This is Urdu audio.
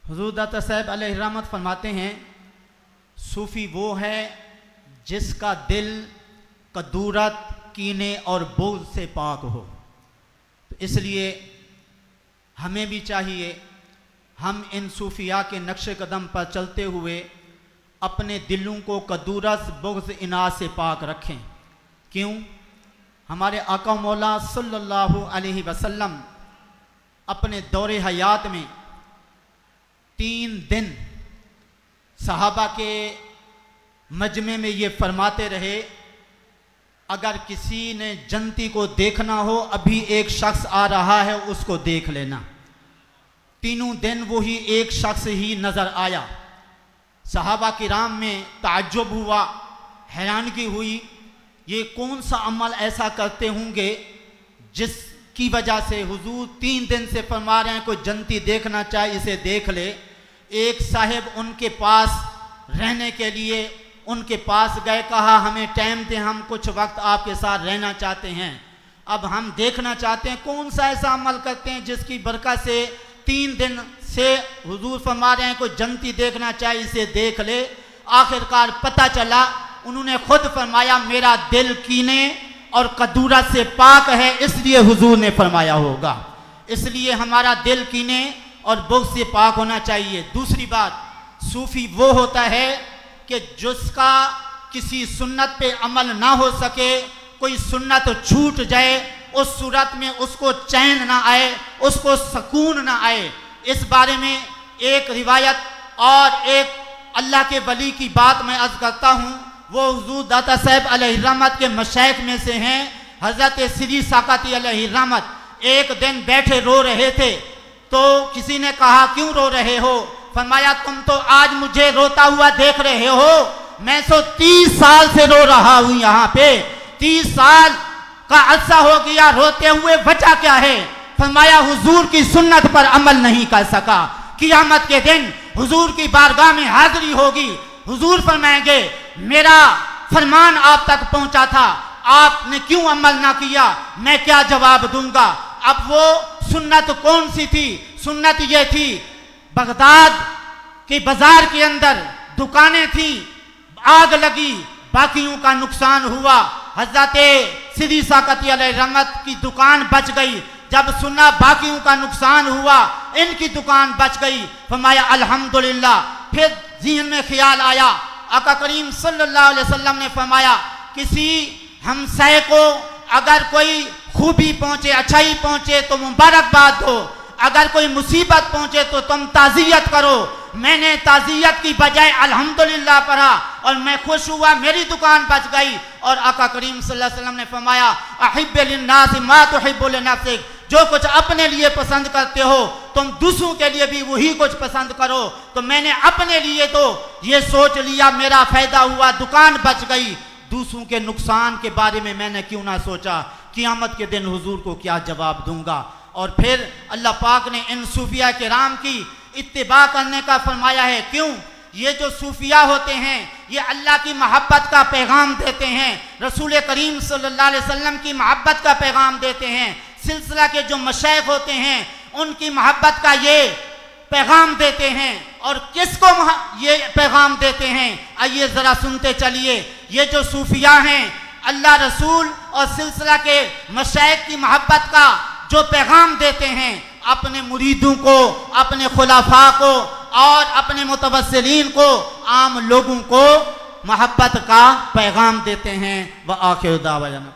حضور داتا صاحب علیہ رحمت فرماتے ہیں صوفی وہ ہے جس کا دل کدورت، کینے اور بغض سے پاک ہو۔ تو اس لیے ہمیں بھی چاہیے ہم ان صوفیاء کے نقش قدم پر چلتے ہوئے اپنے دلوں کو کدورت، بغض، اناد سے پاک رکھیں۔ کیوں؟ ہمارے آقا مولا صلی اللہ علیہ وسلم اپنے دور حیات میں 3 دن صحابہ کے مجمع میں یہ فرماتے رہے، اگر کسی نے جنتی کو دیکھنا ہو، ابھی ایک شخص آ رہا ہے، اس کو دیکھ لینا۔ 3 دن وہی ایک شخص ہی نظر آیا۔ صحابہ کرام میں تعجب ہوا، حیرانگی ہوئی، یہ کون سا عمل ایسا کرتے ہوں گے جس کی وجہ سے حضور 3 دن سے فرما رہے ہیں کوئی جنتی دیکھنا چاہے اسے دیکھ لے۔ ایک صاحب ان کے پاس رہنے کے لیے ان کے پاس گئے، کہا ہمیں ٹائم دیں، ہم کچھ وقت آپ کے ساتھ رہنا چاہتے ہیں، اب ہم دیکھنا چاہتے ہیں کون سا ایسا عمل کرتے ہیں جس کی برکت سے 3 دن سے حضور فرما رہے ہیں کوئی جنتی دیکھنا چاہے اسے دیکھ لے۔ آخرکار پتہ چلا، انہوں نے خود فرمایا میرا دل کینے اور کدورت سے پاک ہے، اس لیے حضور نے فرمایا ہوگا۔ اس لیے ہمارا دل کینے اور بغض سے پاک ہونا چاہیے۔ دوسری بات، صوفی وہ ہوتا ہے کہ جس کا کسی سنت پہ عمل نہ ہو سکے، کوئی سنت چھوٹ جائے، اس صورت میں اس کو چین نہ آئے، اس کو سکون نہ آئے۔ اس بارے میں ایک روایت اور ایک اللہ کے ولی کی بات میں عرض کرتا ہوں۔ وہ حضور داتا صاحب علیہ رحمت کے مشائخ میں سے ہیں، حضرت سری ساکاتی علیہ رحمت۔ ایک دن بیٹھے رو رہے تھے تو کسی نے کہا کیوں رو رہے ہو؟ فرمایا تم تو آج مجھے روتا ہوا دیکھ رہے ہو، میں 30 سال سے رو رہا ہوں یہاں پہ، 30 سال کا عرصہ ہو گیا روتے ہوئے، وجہ کیا ہے؟ فرمایا حضور کی سنت پر عمل نہیں کر سکا۔ قیامت کے دن حضور کی بارگاہ میں حاضری ہوگی، حضور فرمائیں گے میرا فرمان آپ تک پہنچا تھا، آپ نے کیوں عمل نہ کیا؟ میں کیا جواب دوں گا؟ اب وہ سنت کون سی تھی؟ سنت یہ تھی، بغداد کے بازار کے اندر دکانیں تھیں، آگ لگی، باقیوں کا نقصان ہوا، حضرت سری ساکتی علیہ رحمت کی دکان بچ گئی۔ جب سنا باقیوں کا نقصان ہوا، ان کی دکان بچ گئی، فرمایا الحمدللہ۔ پھر ذہن میں خیال آیا، آقا کریم صلی اللہ علیہ وسلم نے فرمایا کسی ہمسائے کو اگر کوئی خوبی پہنچے، اچھائی پہنچے تو مبارکباد دو، اگر کوئی مصیبت پہنچے تو تم تعزیت کرو۔ میں نے تعزیت کی بجائے الحمدللہ پڑھا اور میں خوش ہوا، میری دکان بچ گئی۔ اور آقا کریم صلی اللہ علیہ وسلم نے فرمایا احب للناس ما تحب لنفسک، جو کچھ اپنے لیے پسند کرتے ہو تم دوسروں کے لیے بھی وہی کچھ پسند کرو۔ تو میں نے اپنے لیے تو یہ سوچ لیا، میرا فائدہ ہوا، دکان بچ گئی، دوسروں کے نقصان کے بارے میں نے کیوں نہ سوچا؟ قیامت کے دن حضور کو کیا جواب دوں گا؟ اور پھر اللہ پاک نے ان صوفیاء کرام کی اتباع کرنے کا فرمایا ہے۔ کیوں؟ یہ جو صوفیاء ہوتے ہیں یہ اللہ کی محبت کا پیغام دیتے ہیں، رسول کریم صلی اللہ علیہ وسلم کی محبت کا پیغام دیتے ہیں، سلسلہ کے جو مشائخ ہوتے ہیں ان کی محبت کا یہ پیغام دیتے ہیں۔ اور کس کو یہ پیغام دیتے ہیں؟ آئیے ذرا سنتے چلیے۔ یہ جو صوفیاء ہیں اللہ رسول اور سلسلہ کے مشائخ کی محبت کا جو پیغام دیتے ہیں، اپنے مریدوں کو، اپنے خلفاء کو اور اپنے متوسلین کو، عام لوگوں کو محبت کا پیغام دیتے ہیں۔ وآخر دعوانا